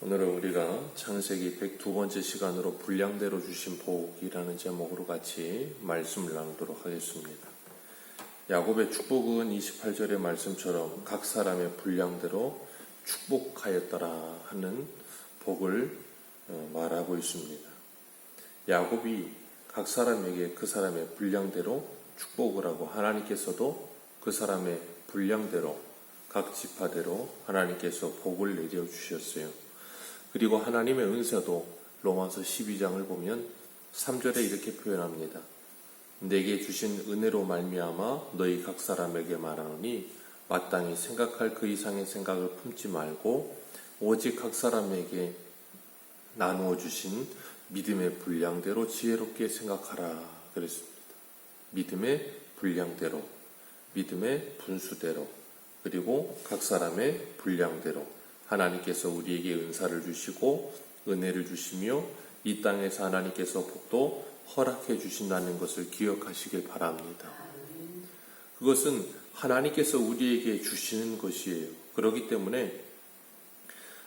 오늘은 우리가 창세기 102번째 시간으로 분량대로 주신 복이라는 제목으로 같이 말씀을 나누도록 하겠습니다. 야곱의 축복은 28절의 말씀처럼 각 사람의 분량대로 축복하였더라 하는 복을 말하고 있습니다. 야곱이 각 사람에게 그 사람의 분량대로 축복을 하고 하나님께서도 그 사람의 분량대로 각 지파대로 하나님께서 복을 내려주셨어요. 그리고 하나님의 은사도 로마서 12장을 보면 3절에 이렇게 표현합니다. 내게 주신 은혜로 말미암아 너희 각 사람에게 말하노니 마땅히 생각할 그 이상의 생각을 품지 말고 오직 각 사람에게 나누어 주신 믿음의 분량대로 지혜롭게 생각하라 그랬습니다. 믿음의 분량대로, 믿음의 분수대로, 그리고 각 사람의 분량대로 하나님께서 우리에게 은사를 주시고 은혜를 주시며 이 땅에서 하나님께서 복도 허락해 주신다는 것을 기억하시길 바랍니다. 그것은 하나님께서 우리에게 주시는 것이에요. 그렇기 때문에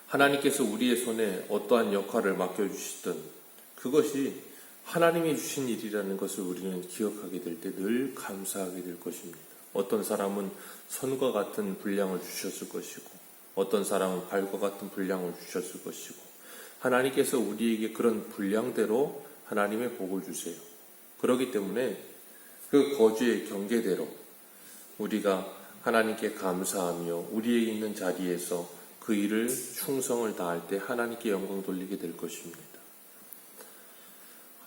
하나님께서 우리의 손에 어떠한 역할을 맡겨주시든 그것이 하나님이 주신 일이라는 것을 우리는 기억하게 될 때 늘 감사하게 될 것입니다. 어떤 사람은 선과 같은 분량을 주셨을 것이고 어떤 사람은 발과 같은 분량을 주셨을 것이고 하나님께서 우리에게 그런 분량대로 하나님의 복을 주세요. 그렇기 때문에 그 거주의 경계대로 우리가 하나님께 감사하며 우리의 있는 자리에서 그 일을 충성을 다할 때 하나님께 영광 돌리게 될 것입니다.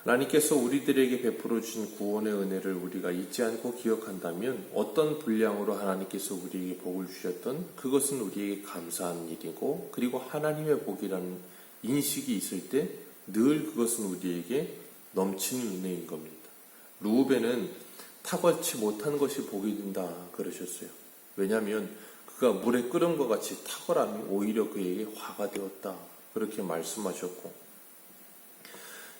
하나님께서 우리들에게 베풀어 주신 구원의 은혜를 우리가 잊지 않고 기억한다면 어떤 분량으로 하나님께서 우리에게 복을 주셨던 그것은 우리에게 감사한 일이고 그리고 하나님의 복이라는 인식이 있을 때 늘 그것은 우리에게 넘치는 은혜인 겁니다. 루우벤은 탁월치 못한 것이 복이 된다 그러셨어요. 왜냐하면 그가 물에 끓음과 같이 탁월함이 오히려 그에게 화가 되었다 그렇게 말씀하셨고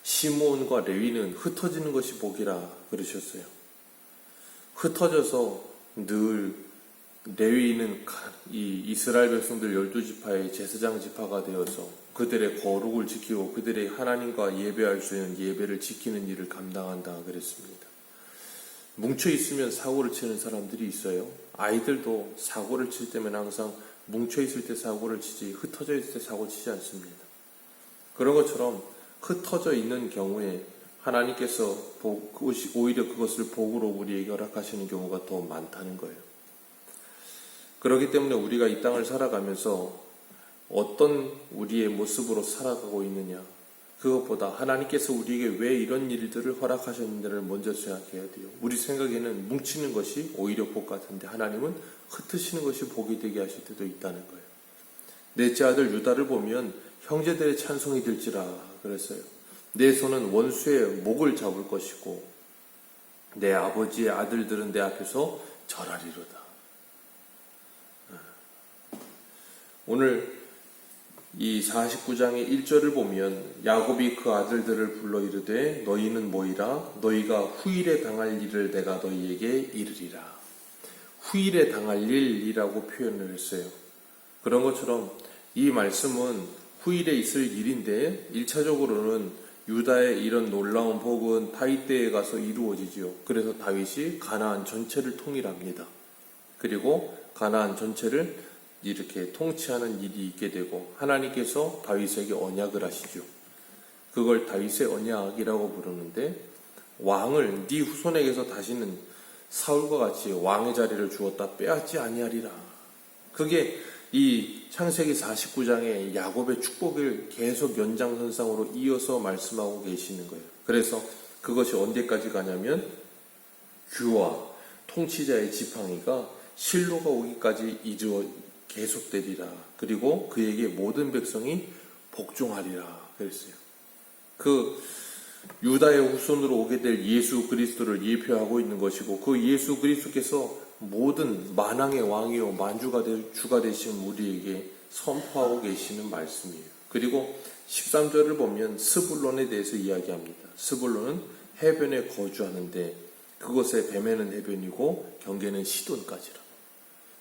시므온과 레위는 흩어지는 것이 복이라 그러셨어요. 흩어져서 늘 레위는 이 이스라엘 백성들 12지파의 제사장 지파가 되어서 그들의 거룩을 지키고 그들의 하나님과 예배할 수 있는 예배를 지키는 일을 감당한다 그랬습니다. 뭉쳐 있으면 사고를 치는 사람들이 있어요. 아이들도 사고를 칠 때면 항상 뭉쳐 있을 때 사고를 치지 흩어져 있을 때 사고 치지 않습니다. 그런 것처럼 흩어져 있는 경우에 하나님께서 오히려 그것을 복으로 우리에게 허락하시는 경우가 더 많다는 거예요. 그렇기 때문에 우리가 이 땅을 살아가면서 어떤 우리의 모습으로 살아가고 있느냐 그것보다 하나님께서 우리에게 왜 이런 일들을 허락하셨는지를 먼저 생각해야 돼요. 우리 생각에는 뭉치는 것이 오히려 복 같은데 하나님은 흩으시는 것이 복이 되게 하실 때도 있다는 거예요. 넷째 아들 유다를 보면 형제들의 찬송이 될지라 그랬어요. 내 손은 원수의 목을 잡을 것이고 내 아버지의 아들들은 내 앞에서 절하리로다. 오늘 이 49장의 1절을 보면 야곱이 그 아들들을 불러 이르되 너희는 모이라 너희가 후일에 당할 일을 내가 너희에게 이르리라. 후일에 당할 일이라고 표현을 했어요. 그런 것처럼 이 말씀은 후일에 있을 일인데 1차적으로는 유다의 이런 놀라운 복은 다윗 때에 가서 이루어지지요. 그래서 다윗이 가나안 전체를 통일합니다. 그리고 가나안 전체를 이렇게 통치하는 일이 있게 되고 하나님께서 다윗에게 언약을 하시죠. 그걸 다윗의 언약이라고 부르는데 왕을 네 후손에게서 다시는 사울과 같이 왕의 자리를 주었다 빼앗지 아니하리라. 그게 이 창세기 49장의 야곱의 축복을 계속 연장선상으로 이어서 말씀하고 계시는 거예요. 그래서 그것이 언제까지 가냐면 규와 통치자의 지팡이가 실로가 오기까지 계속되리라. 그리고 그에게 모든 백성이 복종하리라 그랬어요. 그 유다의 후손으로 오게 될 예수 그리스도를 예표하고 있는 것이고 그 예수 그리스도께서 모든 만왕의 왕이요 만주가 주가 되신 우리에게 선포하고 계시는 말씀이에요. 그리고 13절을 보면 스불론에 대해서 이야기합니다. 스불론은 해변에 거주하는데 그곳에 뱀에는 해변이고 경계는 시돈까지라.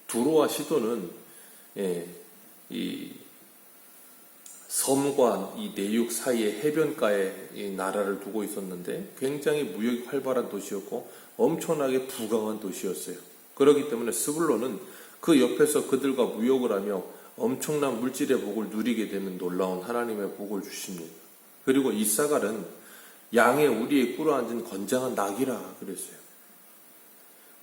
두로와 시돈은 이 섬과 이 내육 사이의 해변가에 이 나라를 두고 있었는데 굉장히 무역이 활발한 도시였고 엄청나게 부강한 도시였어요. 그렇기 때문에 스불론은 그 옆에서 그들과 무역을 하며 엄청난 물질의 복을 누리게 되는 놀라운 하나님의 복을 주십니다. 그리고 이사갈은 양의 우리에 꿇어앉은 건장한 낙이라 그랬어요.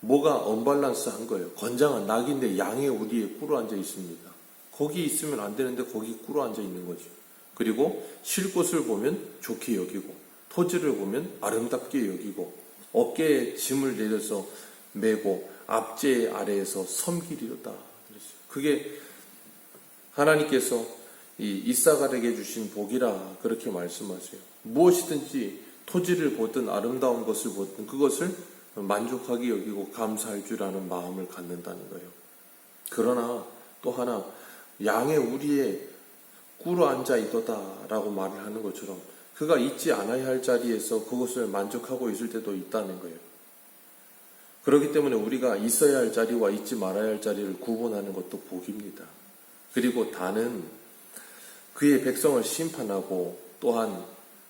뭐가 언밸런스한 거예요. 건장한 낙인데 양의 우리에 꿇어앉아 있습니다. 거기 있으면 안 되는데 거기 꿇어앉아 있는 거죠. 그리고 쉴 곳을 보면 좋게 여기고 토지를 보면 아름답게 여기고 어깨에 짐을 내려서 메고 앞제 아래에서 섬기리로다 그랬어요. 그게 하나님께서 이 이사갈에게 주신 복이라 그렇게 말씀하세요. 무엇이든지 토지를 보든 아름다운 것을 보든 그것을 만족하게 여기고 감사할 줄 아는 마음을 갖는다는 거예요. 그러나 또 하나 양의 우리에 꿇어 앉아 있도다 라고 말을 하는 것처럼 그가 있지 않아야 할 자리에서 그것을 만족하고 있을 때도 있다는 거예요. 그렇기 때문에 우리가 있어야 할 자리와 있지 말아야 할 자리를 구분하는 것도 복입니다. 그리고 단은 그의 백성을 심판하고 또한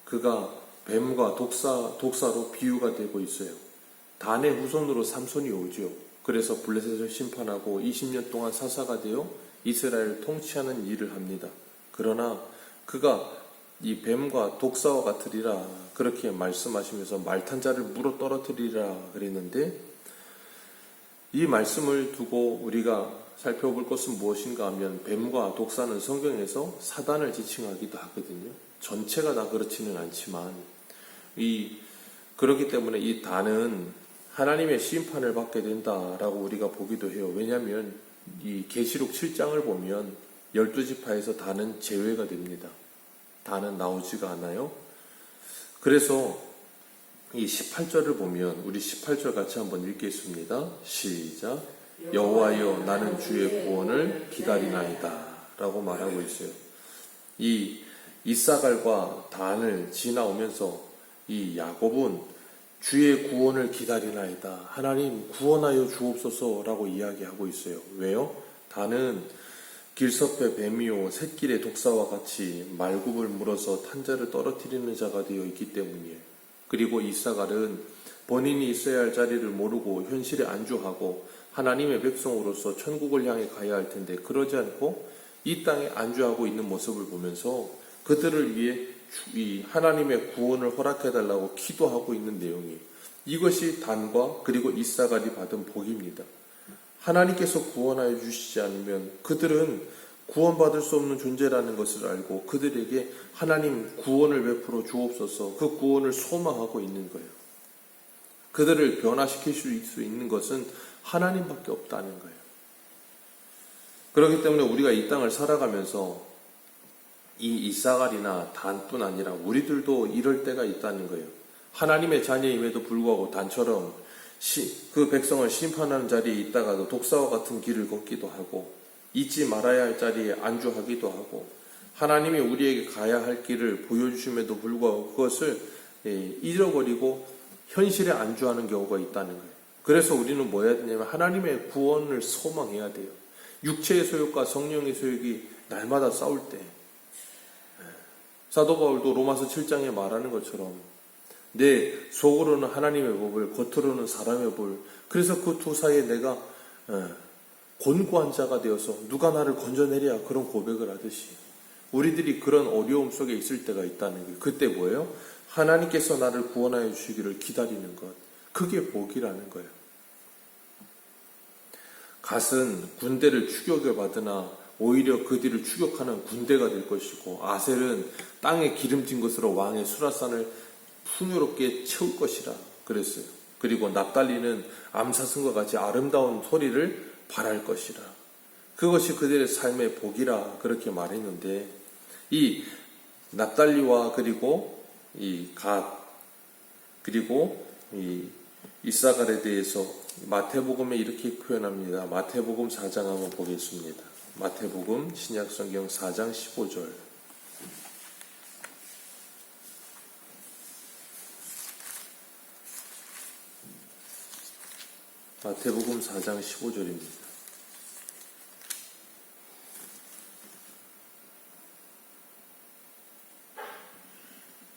그가 뱀과 독사로 비유가 되고 있어요. 단의 후손으로 삼손이 오죠. 그래서 블레셋을 심판하고 20년 동안 사사가 되어 이스라엘을 통치하는 일을 합니다. 그러나 그가 이 뱀과 독사와 같으리라 그렇게 말씀하시면서 말탄자를 물어 떨어뜨리라 그랬는데 이 말씀을 두고 우리가 살펴볼 것은 무엇인가 하면 뱀과 독사는 성경에서 사단을 지칭하기도 하거든요. 전체가 다 그렇지는 않지만 그렇기 때문에 이 단은 하나님의 심판을 받게 된다라고 우리가 보기도 해요. 왜냐하면 이 계시록 7장을 보면 12지파에서 단은 제외가 됩니다. 단은 나오지가 않아요. 그래서 이 18절을 보면 우리 18절 같이 한번 읽겠습니다. 시작. 여호와여 나는 주의 구원을 기다리나이다 라고 말하고 있어요. 이 이사갈과 단을 지나오면서 이 야곱은 주의 구원을 기다리나이다. 하나님 구원하여 주옵소서 라고 이야기하고 있어요. 왜요? 단은 길섭의 뱀이요 샛길의 독사와 같이 말굽을 물어서 탄자를 떨어뜨리는 자가 되어 있기 때문이에요. 그리고 이사갈은 본인이 있어야 할 자리를 모르고 현실에 안주하고 하나님의 백성으로서 천국을 향해 가야 할 텐데 그러지 않고 이 땅에 안주하고 있는 모습을 보면서 그들을 위해 이 하나님의 구원을 허락해달라고 기도하고 있는 내용이에요. 이것이 단과 그리고 이사갈이 받은 복입니다. 하나님께서 구원하여 주시지 않으면 그들은 구원받을 수 없는 존재라는 것을 알고 그들에게 하나님 구원을 베풀어 주옵소서 그 구원을 소망하고 있는 거예요. 그들을 변화시킬 수 있는 것은 하나님밖에 없다는 거예요. 그렇기 때문에 우리가 이 땅을 살아가면서 이 이사갈이나 단뿐 아니라 우리들도 이럴 때가 있다는 거예요. 하나님의 자녀임에도 불구하고 단처럼 그 백성을 심판하는 자리에 있다가도 독사와 같은 길을 걷기도 하고 잊지 말아야 할 자리에 안주하기도 하고 하나님이 우리에게 가야 할 길을 보여주심에도 불구하고 그것을 잃어버리고 현실에 안주하는 경우가 있다는 거예요. 그래서 우리는 뭐 해야 되냐면 하나님의 구원을 소망해야 돼요. 육체의 소욕과 성령의 소욕이 날마다 싸울 때 사도 바울도 로마서 7장에 말하는 것처럼 내 속으로는 하나님의 법을 겉으로는 사람의 법을 그래서 그 두 사이에 내가 곤고한 자가 되어서 누가 나를 건져내랴 그런 고백을 하듯이 우리들이 그런 어려움 속에 있을 때가 있다는 거예요. 그때 뭐예요? 하나님께서 나를 구원하여 주시기를 기다리는 것 그게 복이라는 거예요. 갓은 군대를 추격을 받으나 오히려 그 뒤를 추격하는 군대가 될 것이고 아셀은 땅에 기름진 것으로 왕의 수라산을 풍요롭게 채울 것이라 그랬어요. 그리고 납달리는 암사슴과 같이 아름다운 소리를 발할 것이라 그것이 그들의 삶의 복이라 그렇게 말했는데 이 납달리와 그리고 이 갓 그리고 이 이사갈에 대해서 마태복음에 이렇게 표현합니다. 마태복음 4장 한번 보겠습니다. 마태복음 신약성경 4장 15절 마태복음 4장 15절입니다.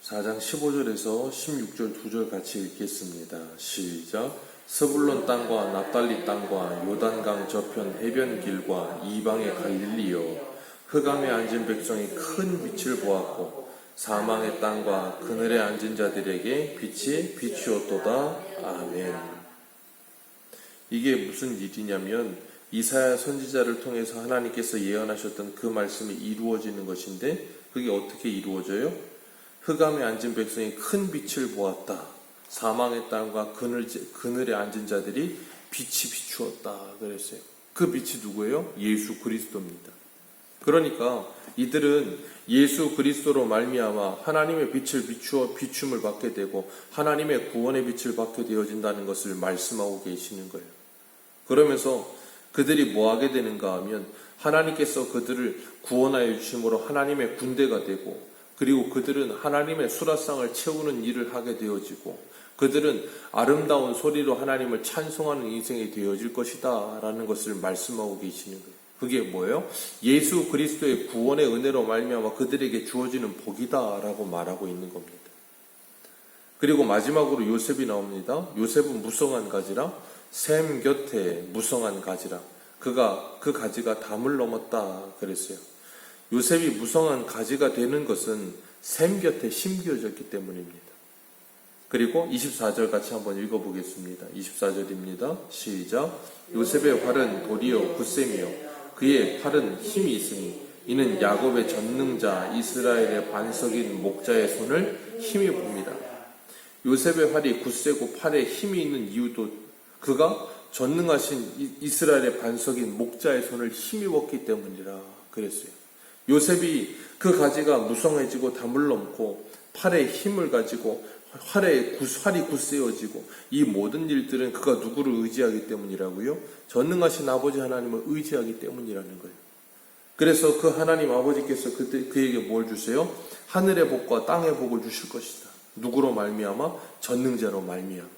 4장 15절에서 16절 2절 같이 읽겠습니다. 시작. 스불론 땅과 납달리 땅과 요단강 저편 해변 길과 이방의 갈릴리여, 흑암에 앉은 백성이 큰 빛을 보았고 사망의 땅과 그늘에 앉은 자들에게 빛이 비추었도다. 아멘. 이게 무슨 일이냐면 이사야 선지자를 통해서 하나님께서 예언하셨던 그 말씀이 이루어지는 것인데, 그게 어떻게 이루어져요? 흑암에 앉은 백성이 큰 빛을 보았다. 사망의 땅과 그늘에 앉은 자들이 빛이 비추었다 그랬어요. 그 빛이 누구예요? 예수 그리스도입니다. 그러니까 이들은 예수 그리스도로 말미암아 하나님의 빛을 비춤을 받게 되고 하나님의 구원의 빛을 받게 되어진다는 것을 말씀하고 계시는 거예요. 그러면서 그들이 뭐 하게 되는가 하면, 하나님께서 그들을 구원하여 주심으로 하나님의 군대가 되고, 그리고 그들은 하나님의 수라상을 채우는 일을 하게 되어지고, 그들은 아름다운 소리로 하나님을 찬송하는 인생이 되어질 것이다 라는 것을 말씀하고 계시는 거예요. 그게 뭐예요? 예수 그리스도의 구원의 은혜로 말미암아 그들에게 주어지는 복이다 라고 말하고 있는 겁니다. 그리고 마지막으로 요셉이 나옵니다. 요셉은 무성한 가지라, 샘 곁에 무성한 가지라, 그가 그 가지가 담을 넘었다 그랬어요. 요셉이 무성한 가지가 되는 것은 샘 곁에 심겨졌기 때문입니다. 그리고 24절 같이 한번 읽어보겠습니다. 24절입니다. 시작. 요셉의 활은 도리어 굳셈이요 그의 팔은 힘이 있으니 이는 야곱의 전능자 이스라엘의 반석인 목자의 손을 힘이 봅니다. 요셉의 활이 굳세고 팔에 힘이 있는 이유도 그가 전능하신 이스라엘의 반석인 목자의 손을 힘입었기 때문이라 그랬어요. 요셉이 그 가지가 무성해지고 담을 넘고 팔에 힘을 가지고 활이 굳세어지고, 이 모든 일들은 그가 누구를 의지하기 때문이라고요? 전능하신 아버지 하나님을 의지하기 때문이라는 거예요. 그래서 그 하나님 아버지께서 그에게 뭘 주세요? 하늘의 복과 땅의 복을 주실 것이다. 누구로 말미암아? 전능자로 말미암아.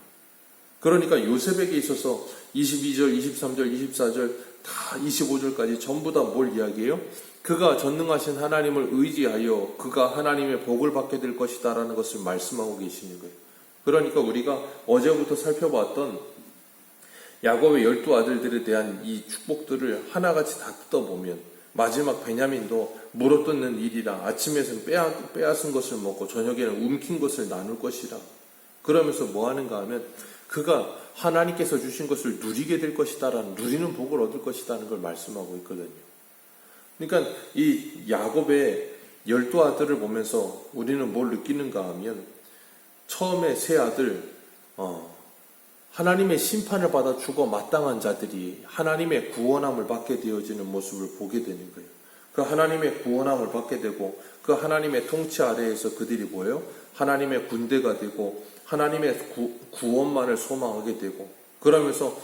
그러니까 요셉에게 있어서 22절, 23절, 24절, 다 25절까지 전부 다 뭘 이야기해요? 그가 전능하신 하나님을 의지하여 그가 하나님의 복을 받게 될 것이다 라는 것을 말씀하고 계시는 거예요. 그러니까 우리가 어제부터 살펴봤던 야곱의 12아들들에 대한 이 축복들을 하나같이 다 뜯어보면, 마지막 베냐민도 물어뜯는 일이라 아침에는 빼앗은 것을 먹고 저녁에는 움킨 것을 나눌 것이라, 그러면서 뭐 하는가 하면 그가 하나님께서 주신 것을 누리게 될 것이다 라는, 누리는 복을 얻을 것이라는 걸 말씀하고 있거든요. 그러니까 이 야곱의 12아들을 보면서 우리는 뭘 느끼는가 하면, 처음에 세 아들, 하나님의 심판을 받아 죽어 마땅한 자들이 하나님의 구원함을 받게 되어지는 모습을 보게 되는 거예요. 그 하나님의 구원함을 받게 되고 그 하나님의 통치 아래에서 그들이 뭐예요? 하나님의 군대가 되고 하나님의 구원만을 소망하게 되고, 그러면서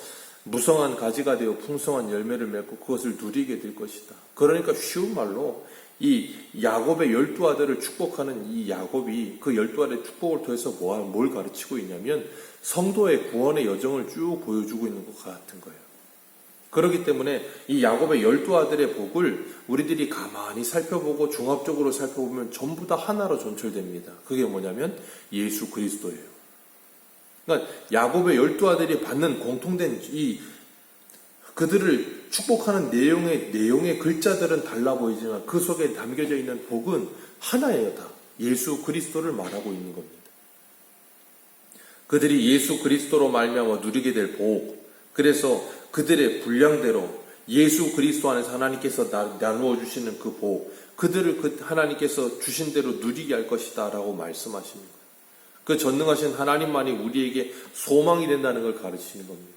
무성한 가지가 되어 풍성한 열매를 맺고 그것을 누리게 될 것이다. 그러니까 쉬운 말로 이 야곱의 12아들을 축복하는 이 야곱이 그 12아들의 축복을 통해서 뭘 가르치고 있냐면 성도의 구원의 여정을 쭉 보여주고 있는 것 같은 거예요. 그렇기 때문에 이 야곱의 12아들의 복을 우리들이 가만히 살펴보고 종합적으로 살펴보면 전부 다 하나로 전철됩니다. 그게 뭐냐면 예수 그리스도예요. 그러니까 야곱의 12아들이 받는 공통된 그들을 축복하는 내용의 글자들은 달라 보이지만 그 속에 담겨져 있는 복은 하나예요. 다 예수 그리스도를 말하고 있는 겁니다. 그들이 예수 그리스도로 말미암아 누리게 될 복, 그래서 그들의 분량대로 예수 그리스도 안에서 하나님께서 나누어 주시는 그 복, 그들을 하나님께서 주신 대로 누리게 할 것이다 라고 말씀하시는 거예요. 그 전능하신 하나님만이 우리에게 소망이 된다는 걸 가르치는 겁니다.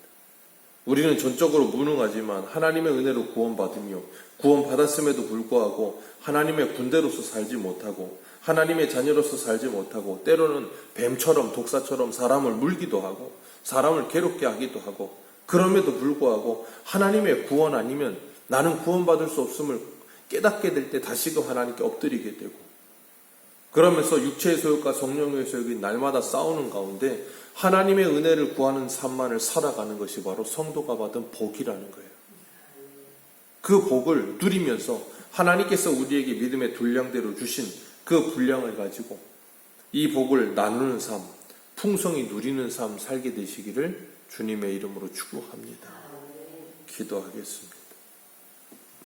우리는 전적으로 무능하지만 하나님의 은혜로 구원받으며 구원받았음에도 불구하고 하나님의 군대로서 살지 못하고 하나님의 자녀로서 살지 못하고 때로는 뱀처럼 독사처럼 사람을 물기도 하고 사람을 괴롭게 하기도 하고, 그럼에도 불구하고 하나님의 구원 아니면 나는 구원받을 수 없음을 깨닫게 될 때 다시금 하나님께 엎드리게 되고, 그러면서 육체의 소욕과 성령의 소욕이 날마다 싸우는 가운데 하나님의 은혜를 구하는 삶만을 살아가는 것이 바로 성도가 받은 복이라는 거예요. 그 복을 누리면서 하나님께서 우리에게 믿음의 분량대로 주신 그 분량을 가지고 이 복을 나누는 삶, 풍성히 누리는 삶 살게 되시기를 주님의 이름으로 축복합니다. 기도하겠습니다.